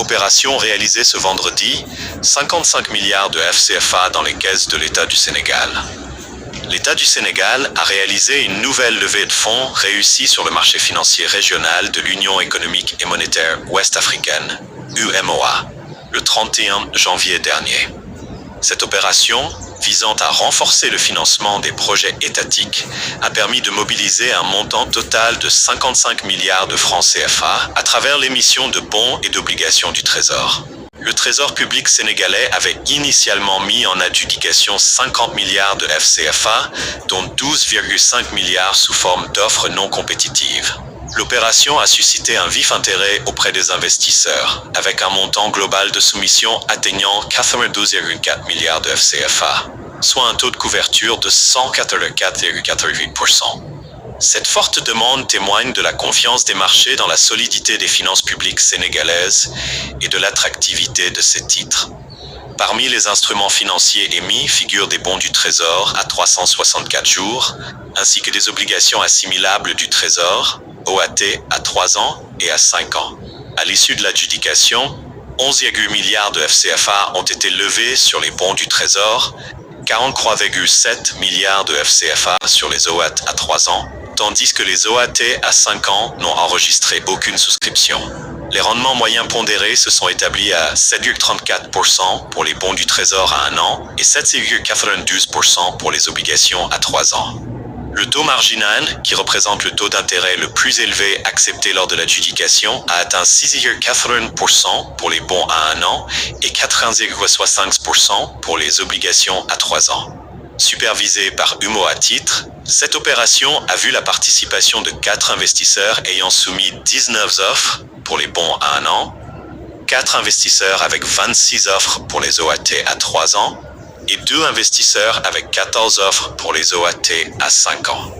Opération réalisée ce vendredi, 55 milliards de FCFA dans les caisses de l'État du Sénégal. L'État du Sénégal a réalisé une nouvelle levée de fonds réussie sur le marché financier régional de l'Union économique et monétaire ouest-africaine, UEMOA, le 31 janvier dernier. Cette opération, visant à renforcer le financement des projets étatiques, a permis de mobiliser un montant total de 55 milliards de francs CFA à travers l'émission de bons et d'obligations du Trésor. Le Trésor public sénégalais avait initialement mis en adjudication 50 milliards de FCFA, dont 12,5 milliards sous forme d'offres non compétitives. L'opération a suscité un vif intérêt auprès des investisseurs, avec un montant global de soumission atteignant 92,4 milliards de FCFA, soit un taux de couverture de 184,88%. Cette forte demande témoigne de la confiance des marchés dans la solidité des finances publiques sénégalaises et de l'attractivité de ces titres. Parmi les instruments financiers émis figurent des bons du Trésor à 364 jours, ainsi que des obligations assimilables du Trésor, OAT, à 3 ans et à 5 ans. À l'issue de l'adjudication, 11,8 milliards de FCFA ont été levés sur les bons du Trésor, 43,7 milliards de FCFA sur les OAT à 3 ans, tandis que les OAT à 5 ans n'ont enregistré aucune souscription. Les rendements moyens pondérés se sont établis à 7,34% pour les bons du Trésor à 1 an et 7,92% pour les obligations à 3 ans. Le taux marginal, qui représente le taux d'intérêt le plus élevé accepté lors de l'adjudication, a atteint 6,80% pour les bons à 1 an et 80,65% pour les obligations à 3 ans. Supervisée par UMO à titre, cette opération a vu la participation de 4 investisseurs ayant soumis 19 offres pour les bons à 1 an, 4 investisseurs avec 26 offres pour les OAT à 3 ans, et 2 investisseurs avec 14 offres pour les OAT à 5 ans.